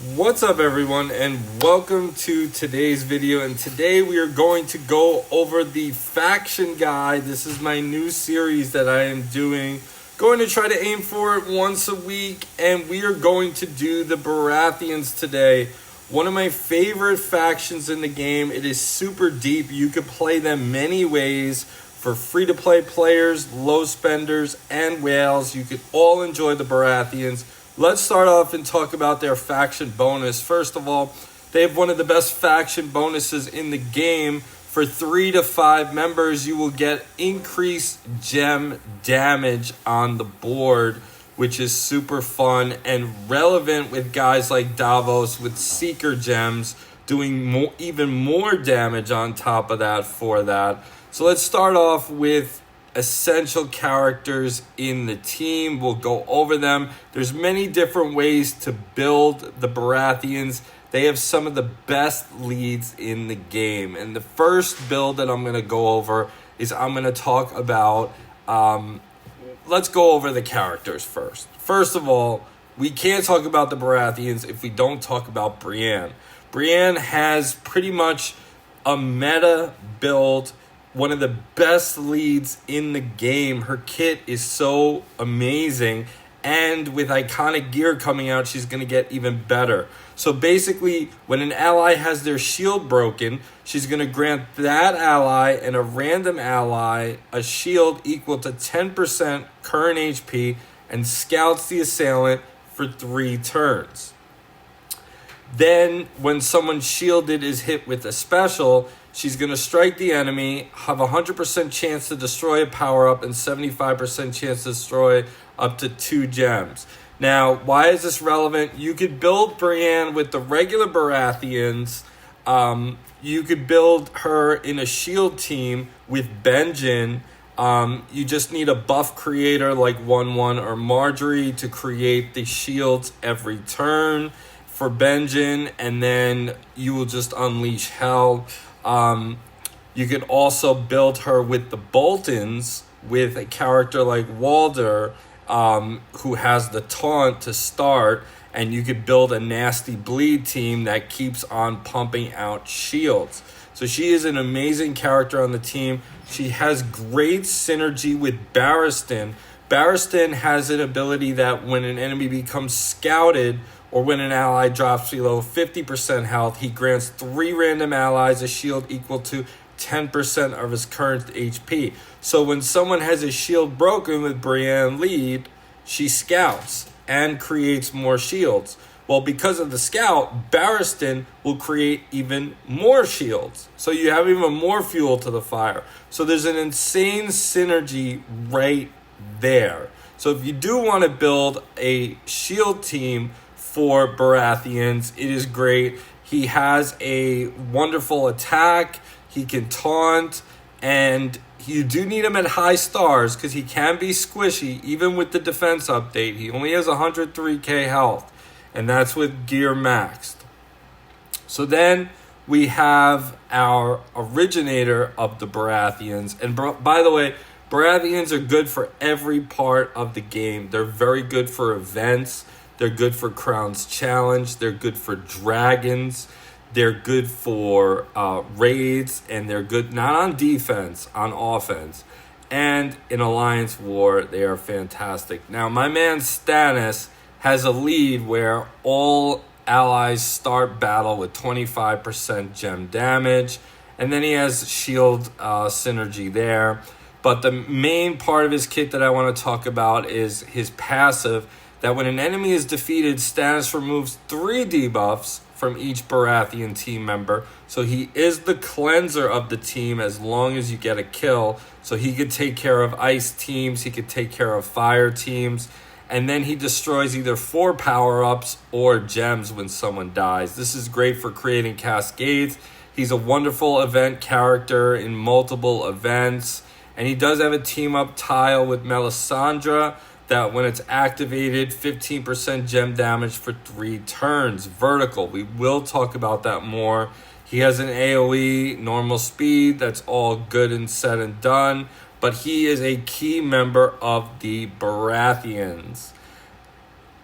What's up, everyone, and welcome to today's video. And today we are going to go over the faction guide. This is my new series that I am doing. Going to try to aim for it once a week, and we are going to do the Baratheons today. One of my favorite factions in the game. It is super deep. You could play them many ways. For free-to-play players, low spenders, and whales, you could all enjoy the Baratheons. Let's start off and talk about their faction bonus. First of all, they have one of the best faction bonuses in the game. For 3 to 5 members, you will get increased gem damage on the board, which is super fun and relevant with guys like Davos with Seeker gems doing even more damage on top of that for that. So let's start off with essential characters in the team. We'll go over them. There's many different ways to build the Baratheons. They have some of the best leads in the game. And the first build that I'm going to go over is I'm going to talk about, let's go over the characters first. First of all, we can't talk about the Baratheons if we don't talk about Brienne. Brienne has pretty much a meta build, one of the best leads in the game. Her kit is so amazing, and with iconic gear coming out, she's going to get even better. So basically, when an ally has their shield broken, she's going to grant that ally and a random ally a shield equal to 10% current HP and scouts the assailant for 3 turns. Then, when someone shielded is hit with a special, she's going to strike the enemy, have 100% chance to destroy a power-up, and 75% chance to destroy up to 2 gems. Now, why is this relevant? You could build Brienne with the regular Baratheons. You could build her in a shield team with Benjen. You just need a buff creator like 1/1 or Marjorie to create the shields every turn for Benjen, and then you will just unleash hell. You could also build her with the Boltons with a character like Walder, who has the taunt to start, and you could build a nasty bleed team that keeps on pumping out shields. So she is an amazing character on the team. She has great synergy with Barristan. Barristan has an ability that when an enemy becomes scouted, or when an ally drops below 50% health, he grants 3 random allies a shield equal to 10% of his current HP. So when someone has a shield broken with Brienne lead, she scouts and creates more shields. Well, because of the scout, Barristan will create even more shields. So you have even more fuel to the fire. So there's an insane synergy right there. So if you do want to build a shield team for Baratheons, it is great. He has a wonderful attack. He can taunt, and you do need him at high stars because he can be squishy even with the defense update. He only has 103k health, and that's with gear maxed. So then we have our originator of the Baratheons. And by the way, Baratheons are good for every part of the game. They're very good for events. They're good for Crown's Challenge. They're good for dragons. They're good for raids. And they're good not on defense, on offense. And in Alliance War, they are fantastic. Now, my man Stannis has a lead where all allies start battle with 25% gem damage. And then he has shield synergy there. But the main part of his kit that I want to talk about is his passive, that when an enemy is defeated, Stannis removes 3 debuffs from each Baratheon team member. So he is the cleanser of the team as long as you get a kill. So he could take care of ice teams, he could take care of fire teams, and then he destroys either 4 power-ups or gems when someone dies. This is great for creating cascades. He's a wonderful event character in multiple events. And he does have a team-up tile with Melisandre that when it's activated, 15% gem damage for 3 turns, vertical. We will talk about that more. He has an AoE, normal speed, that's all good and said and done, but he is a key member of the Baratheons.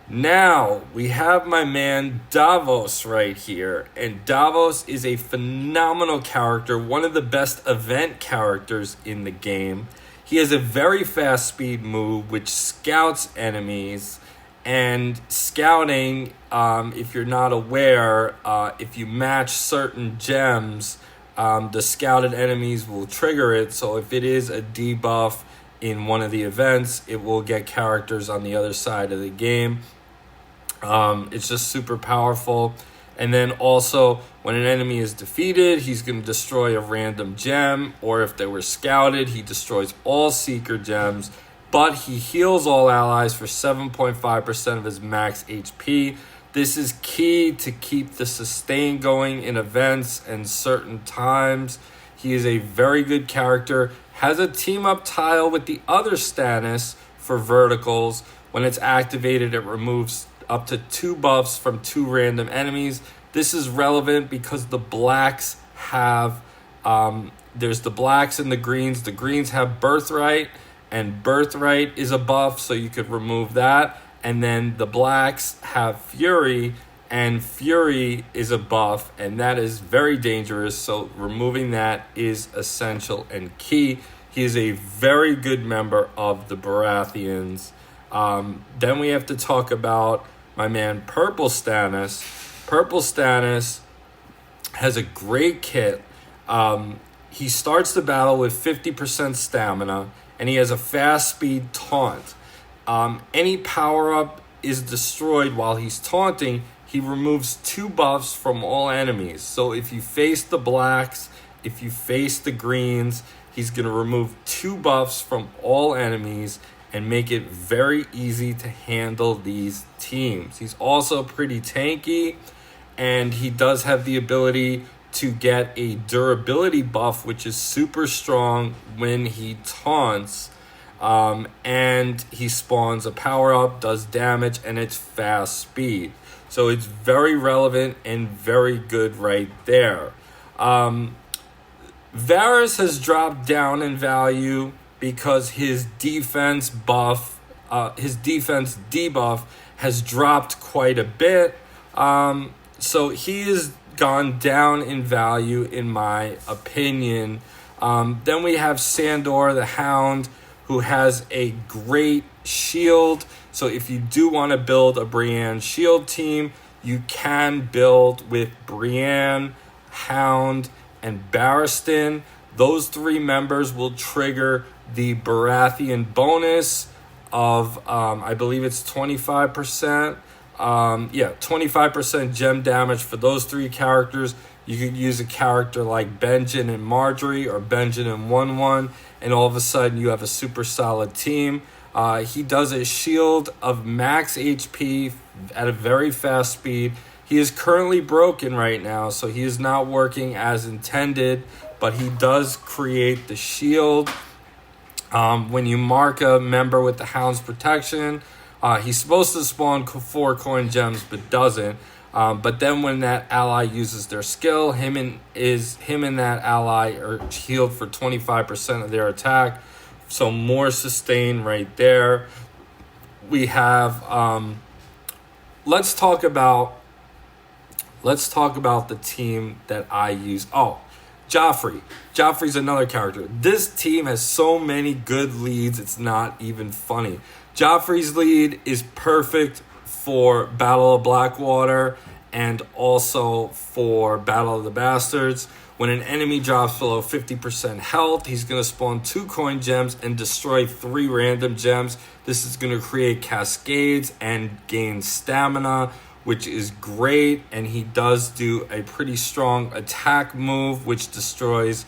Now, we have my man Davos right here. And Davos is a phenomenal character, one of the best event characters in the game. He has a very fast speed move which scouts enemies. And scouting, if you're not aware, if you match certain gems, the scouted enemies will trigger it. So if it is a debuff in one of the events, it will get characters on the other side of the game. It's just super powerful. And then also, when an enemy is defeated, he's going to destroy a random gem. Or if they were scouted, he destroys all Seeker gems. But he heals all allies for 7.5% of his max HP. This is key to keep the sustain going in events and certain times. He is a very good character. Has a team-up tile with the other Stannis for verticals. When it's activated, it removes up to 2 buffs from 2 random enemies. This is relevant because the blacks have, there's the blacks and the greens. The greens have Birthright, and Birthright is a buff, so you could remove that. And then the blacks have Fury, and Fury is a buff, and that is very dangerous. So removing that is essential and key. He is a very good member of the Baratheons. Then we have to talk about my man Purple Stannis. Purple Stannis has a great kit. He starts the battle with 50% stamina, and he has a fast speed taunt. Any power-up is destroyed while he's taunting. He removes 2 buffs from all enemies. So if you face the blacks, if you face the greens, he's going to remove 2 buffs from all enemies and make it very easy to handle these teams. He's also pretty tanky, and he does have the ability to get a durability buff, which is super strong when he taunts. And he spawns a power-up, does damage, and it's fast speed. So it's very relevant and very good right there. Varys has dropped down in value because his defense buff, his defense debuff has dropped quite a bit. So he has gone down in value, in my opinion. Then we have Sandor the Hound, who has a great shield. So if you do want to build a Brienne shield team, you can build with Brienne, Hound, and Barristan. Those 3 members will trigger the Baratheon bonus of, I believe it's 25%. 25% gem damage for those 3 characters. You could use a character like Benjen and Marjorie, or Benjen and 1-1, and all of a sudden you have a super solid team. He does a shield of max HP at a very fast speed. He is currently broken right now, so he is not working as intended, but he does create the shield. When you mark a member with the Hound's protection, he's supposed to spawn 4 coin gems, but doesn't. But then when that ally uses their skill, him and that ally are healed for 25% of their attack. So more sustain right there. We have, let's talk about the team that I use. Oh, Joffrey. Joffrey's another character. This team has so many good leads, it's not even funny. Joffrey's lead is perfect for Battle of Blackwater and also for Battle of the Bastards. When an enemy drops below 50% health, he's going to spawn 2 coin gems and destroy 3 random gems. This is going to create cascades and gain stamina, which is great. And he does do a pretty strong attack move, which destroys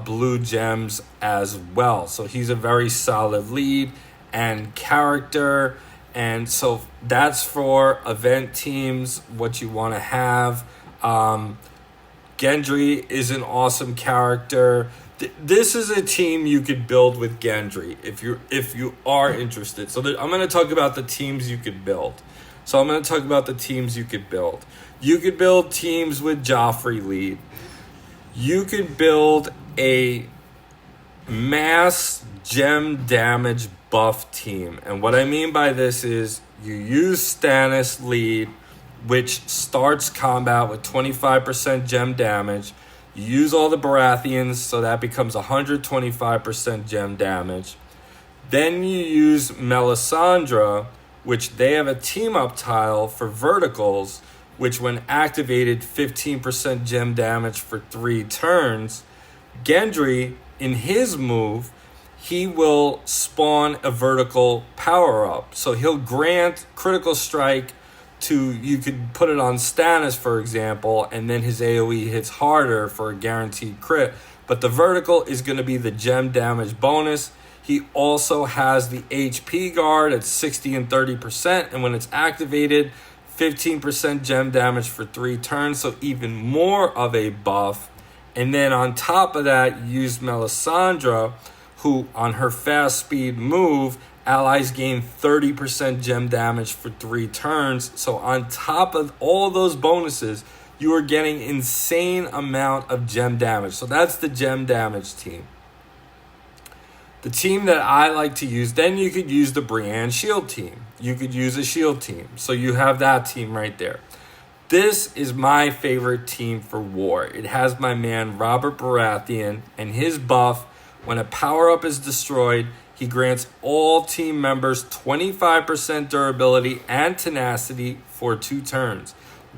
blue gems as well. So he's a very solid lead and character. And so that's for event teams, what you want to have. Gendry is an awesome character. This is a team you could build with Gendry if you are interested. So I'm going to talk about the teams you could build. You could build teams with Joffrey lead. You could build a mass gem damage buff team. And what I mean by this is You use Stannis lead, which starts combat with 25% gem damage. You use all the Baratheons, so that becomes 125% gem damage. Then you use Melisandre, which they have a team-up tile for verticals, which when activated, 15% gem damage for 3 turns. Gendry, in his move, he will spawn a vertical power-up. So he'll grant critical strike to, you could put it on Stannis, for example, and then his AoE hits harder for a guaranteed crit. But the vertical is going to be the gem damage bonus. He also has the HP guard at 60 and 30%, and when it's activated, 15% gem damage for 3 turns, so even more of a buff. And then on top of that, you use Melisandre, who on her fast speed move, allies gain 30% gem damage for 3 turns. So on top of all those bonuses, you are getting insane amount of gem damage. So that's the gem damage team. The team that I like to use, then you could use the Brienne shield team. You could use a shield team. So you have that team right there. This is my favorite team for war. It has my man Robert Baratheon, and his buff, when a power-up is destroyed, he grants all team members 25% durability and tenacity for 2 turns.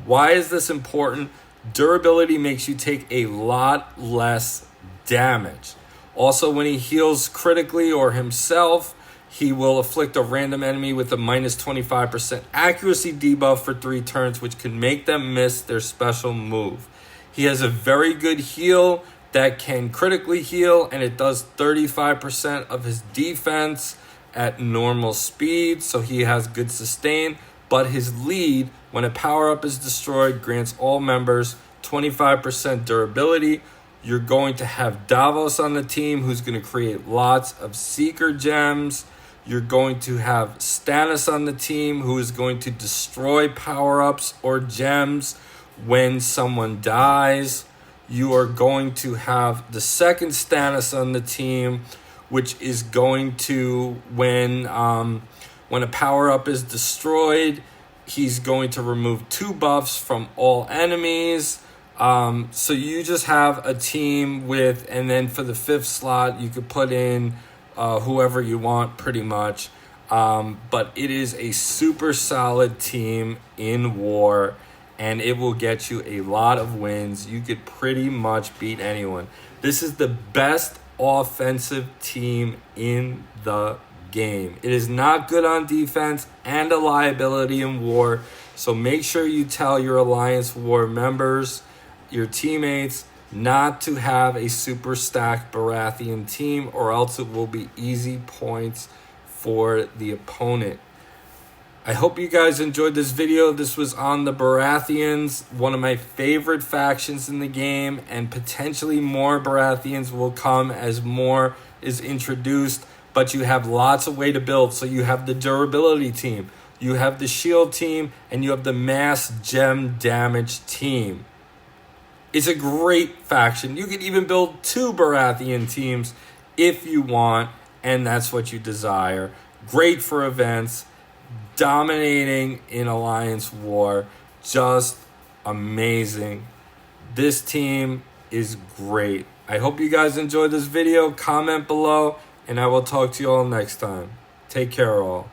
Why is this important? Durability makes you take a lot less damage. Also, when he heals critically or himself, he will afflict a random enemy with a minus 25% accuracy debuff for 3 turns, which can make them miss their special move. He has a very good heal that can critically heal, and it does 35% of his defense at normal speed, so he has good sustain. But his lead, when a power-up is destroyed, grants all members 25% durability. You're going to have Davos on the team, who's going to create lots of Seeker gems. You're going to have Stannis on the team, who is going to destroy power-ups or gems when someone dies. You are going to have the second Stannis on the team, which is going to, when a power-up is destroyed, he's going to remove 2 buffs from all enemies. So you just have a team with, and then for the 5th slot, you could put in whoever you want pretty much. But it is a super solid team in war, and it will get you a lot of wins. You could pretty much beat anyone. This is the best offensive team in the game. It is not good on defense and a liability in war. So make sure you tell your Alliance War members, your teammates, not to have a super stacked Baratheon team, or else it will be easy points for the opponent. I hope you guys enjoyed this video. This was on the Baratheons, one of my favorite factions in the game, and potentially more Baratheons will come as more is introduced, but you have lots of way to build. So you have the durability team, you have the shield team, and you have the mass gem damage team. It's a great faction. You could even build 2 Baratheon teams if you want, and that's what you desire. Great for events, dominating in Alliance War, just amazing. This team is great. I hope you guys enjoyed this video. Comment below, and I will talk to you all next time. Take care, all.